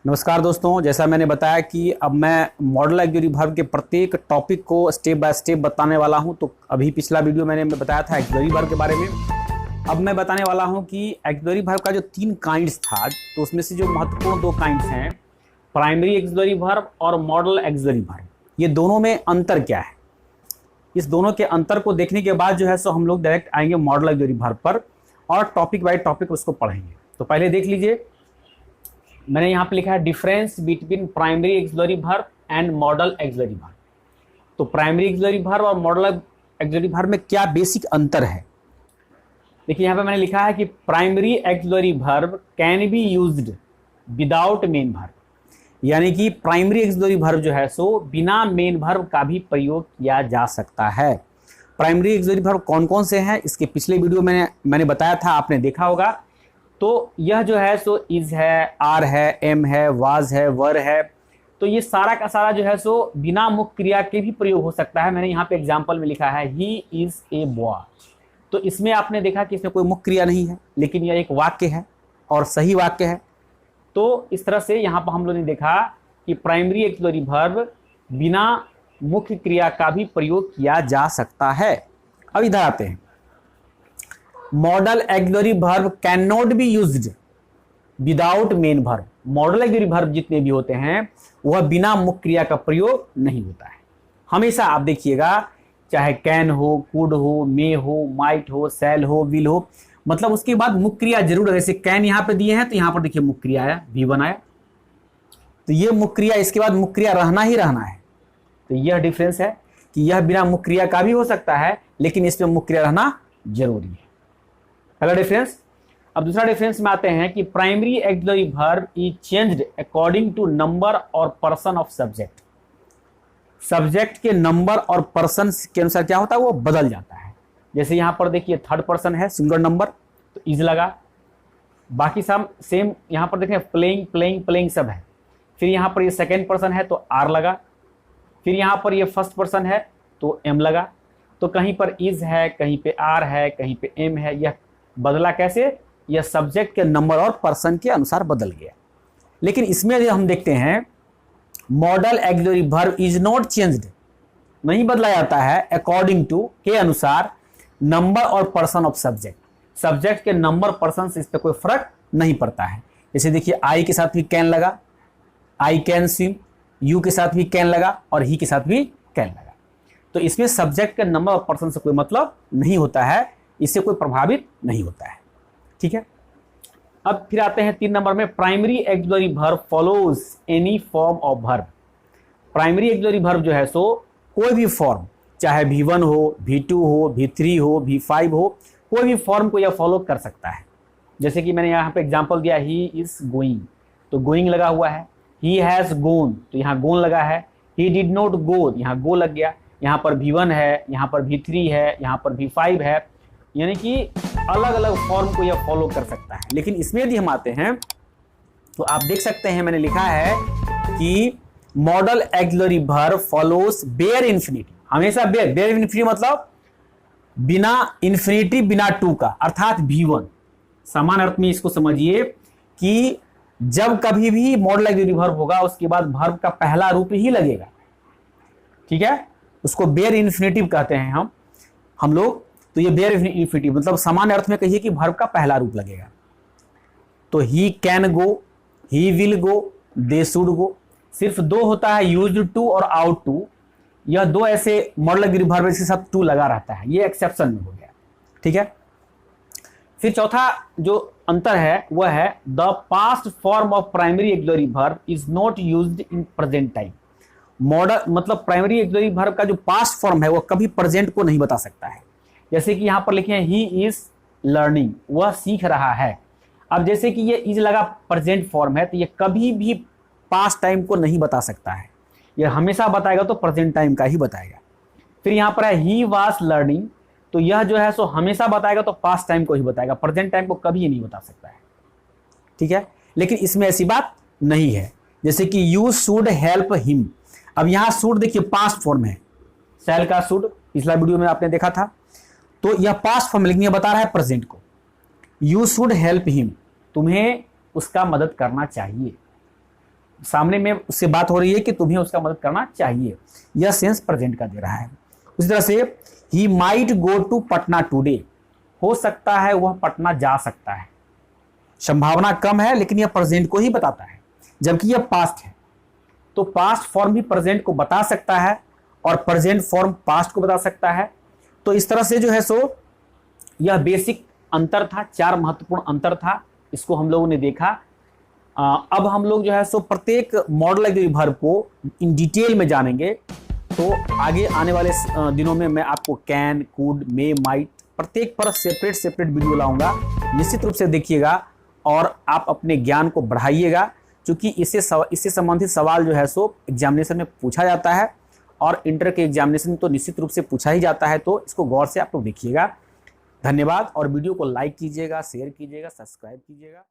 नमस्कार दोस्तों, जैसा मैंने बताया कि अब मैं मॉडल ऑक्सिलरी वर्ब के प्रत्येक टॉपिक को स्टेप बाय स्टेप बताने वाला हूं। तो अभी पिछला वीडियो मैंने बताया था ऑक्सिलरी वर्ब के बारे में। अब मैं बताने वाला हूं कि ऑक्सिलरी वर्ब का जो 3 काइंड्स था, तो उसमें से जो महत्वपूर्ण 2 काइंड्स हैं, प्राइमरी ऑक्सिलरी वर्ब और मॉडल ऑक्सिलरी वर्ब, ये दोनों में अंतर क्या है। इस दोनों के अंतर को देखने के बाद जो है सो हम लोग डायरेक्ट आएंगे मॉडल ऑक्सिलरी वर्ब पर और टॉपिक बाय टॉपिक उसको पढ़ेंगे। तो पहले देख लीजिए, मैंने यहाँ पे लिखा है difference between primary auxiliary verb and model auxiliary verb. तो प्राइमरी ऑक्सिलरी वर्ब और मॉडल ऑक्सिलरी वर्ब में क्या बेसिक अंतर है। देखिए यहाँ पे मैंने लिखा है कि primary auxiliary verb can be used without main verb, यानी कि प्राइमरी ऑक्सिलरी वर्ब जो है सो बिना मेन वर्ब का भी प्रयोग किया जा सकता है। प्राइमरी ऑक्सिलरी वर्ब कौन कौन से हैं, इसके पिछले वीडियो में मैंने बताया था, आपने देखा होगा। तो यह जो है सो इज है, आर है, एम है, वाज है, वर है। तो ये सारा का सारा जो है सो बिना मुख्य क्रिया के भी प्रयोग हो सकता है। मैंने यहाँ पे एग्जांपल में लिखा है ही इज ए बॉय। तो इसमें आपने देखा कि इसमें कोई मुख्य क्रिया नहीं है, लेकिन यह एक वाक्य है और सही वाक्य है। तो इस तरह से यहाँ पर हम लोगों ने देखा कि प्राइमरी ऑक्सिलरी वर्ब बिना मुख्य क्रिया का भी प्रयोग किया जा सकता है। अब इधर आते हैं, model auxiliary verb can not be used without main verb. Model auxiliary verb जितने भी होते हैं वह बिना मुख्य क्रिया का प्रयोग नहीं होता है। हमेशा आप देखिएगा, चाहे कैन हो, कुड हो, मे हो, माइट हो, सेल हो, विल हो, मतलब उसके बाद मुख्य क्रिया जरूर है। जैसे कैन यहाँ पे दिए हैं तो यहाँ पर देखिए मुख्य क्रिया आया, V1 आया, तो ये मुख्य क्रिया, इसके बाद मुख्य क्रिया रहना ही रहना है। तो यह डिफरेंस है कि यह बिना मुख्य क्रिया का भी हो सकता है, लेकिन इसमें मुख्य क्रिया रहना जरूरी है। पहला डिफरेंस। अब दूसरा डिफरेंस में आते हैं कि primary auxiliary verb is changed according to number और पर्सन ऑफ सब्जेक्ट। सब्जेक्ट के नंबर और पर्सन के अनुसार क्या होता है, वो बदल जाता है। जैसे यहाँ पर देखिए थर्ड पर्सन है, सिंगुलर नंबर, तो इज लगा। बाकी सब सेम, यहाँ पर देखें प्लेइंग प्लेइंग प्लेइंग सब है। फिर यहाँ पर ये सेकेंड पर्सन है तो आर लगा। फिर यहाँ पर ये फर्स्ट पर्सन है तो एम लगा। तो कहीं पर इज है, कहीं पे आर है, कहीं पे एम है। यह बदला कैसे, यह सब्जेक्ट के नंबर और पर्सन के अनुसार बदल गया। लेकिन इसमें जो हम देखते हैं, model auxiliary verb is not changed, नहीं बदला जाता है अकॉर्डिंग टू, के अनुसार, नंबर और पर्सन ऑफ सब्जेक्ट। सब्जेक्ट के नंबर पर्सन से इस पर कोई फर्क नहीं पड़ता है। जैसे देखिए आई के साथ भी कैन लगा, आई कैन स्विम, यू के साथ भी कैन लगा और ही के साथ भी कैन लगा। तो इसमें सब्जेक्ट के नंबर और पर्सन से कोई मतलब नहीं होता है, इससे कोई प्रभावित नहीं होता है। ठीक है। अब फिर आते हैं 3 नंबर में, primary auxiliary verb follows any form of verb. Primary auxiliary verb जो है सो कोई भी फॉर्म, चाहे V1 हो, V2 हो, V3 हो, V5 हो, कोई भी फॉर्म को यह फॉलो कर सकता है। जैसे कि मैंने यहाँ पे एग्जांपल दिया, ही इज गोइंग, तो गोइंग लगा हुआ है। ही हैज गोन, तो यहाँ गोन लगा है। ही डिड नॉट गो, यहाँ गो लग गया। यहाँ पर V1 है, यहाँ पर V3 है, यहाँ पर V5 है, यानी कि अलग अलग फॉर्म को यह फॉलो कर सकता है। लेकिन इसमें यदि हम आते हैं तो आप देख सकते हैं, मैंने लिखा है कि modal auxiliary verb follows bare infinity. हमेशा बेयर, बेयर इन्फिनिटी मतलब बिना इन्फिनिटी, बिना टू का, अर्थात V1। समान अर्थ में इसको समझिए कि जब कभी भी मॉडल ऑक्सिलरी वर्ब होगा उसके बाद वर्ब का पहला रूप ही लगेगा। ठीक है, उसको बेयर इन्फिनिटिव कहते हैं हम लोग। तो ये बेयर इन्फिनिटी मतलब सामान्य अर्थ में कहिए कि वर्ब का पहला रूप लगेगा। तो he can go, he will go, they should go. सिर्फ 2 होता है, यूज्ड टू और आउट टू। यह 2 ऐसे मॉडल ऑक्सिलरी वर्ब के साथ टू लगा रहता है, ये एक्सेप्शन में हो गया। ठीक है। फिर चौथा जो अंतर है वह है the past form of primary auxiliary verb is not used in present time. Model मतलब प्राइमरी ऑक्सिलरी वर्ब का जो पास्ट फॉर्म है वह कभी प्रेजेंट को नहीं बता सकता है। जैसे कि यहाँ पर लिखे हैं ही इज लर्निंग, वह सीख रहा है। अब जैसे कि ये इज लगा प्रेजेंट फॉर्म है, तो ये कभी भी पास्ट टाइम को नहीं बता सकता है। ये हमेशा बताएगा तो प्रेजेंट टाइम का ही बताएगा। फिर यहाँ पर है ही वाज लर्निंग, तो यह जो है सो हमेशा बताएगा तो पास्ट टाइम को ही बताएगा, प्रेजेंट टाइम को कभी नहीं बता सकता है। ठीक है। लेकिन इसमें ऐसी बात नहीं है। जैसे कि यू शुड हेल्प हिम, अब यहाँ शुड देखिए पास्ट फॉर्म है, सेल का शुड पिछला वीडियो में आपने देखा था। तो यह पास्ट फॉर्म, लेकिन यह बता रहा है प्रेजेंट को। यू शुड हेल्प हिम, तुम्हें उसका मदद करना चाहिए। सामने में उससे बात हो रही है कि तुम्हें उसका मदद करना चाहिए, यह सेंस प्रेजेंट का दे रहा है। उसी तरह से ही might go to Patna today, हो सकता है वह पटना जा सकता है, संभावना कम है लेकिन यह प्रेजेंट को ही बताता है, जबकि यह पास्ट है। तो पास्ट फॉर्म भी प्रेजेंट को बता सकता है और प्रेजेंट फॉर्म पास्ट को बता सकता है। तो इस तरह से जो है सो यह बेसिक अंतर था, 4 महत्वपूर्ण अंतर था, इसको हम लोगों ने देखा। अब हम लोग जो है सो प्रत्येक मॉडल ऑग्ज़िलरी वर्ब को इन डिटेल में जानेंगे। तो आगे आने वाले दिनों में मैं आपको कैन, कुड, मे, माइट प्रत्येक पर सेपरेट वीडियो लाऊंगा। निश्चित रूप से देखिएगा और आप अपने ज्ञान को बढ़ाइएगा, क्योंकि इससे संबंधित सवाल जो है सो एग्जामिनेशन में पूछा जाता है और इंटर के एग्जामिनेशन में तो निश्चित रूप से पूछा ही जाता है। तो इसको गौर से आप लोग देखिएगा। धन्यवाद और वीडियो को लाइक कीजिएगा, शेयर कीजिएगा, सब्सक्राइब कीजिएगा।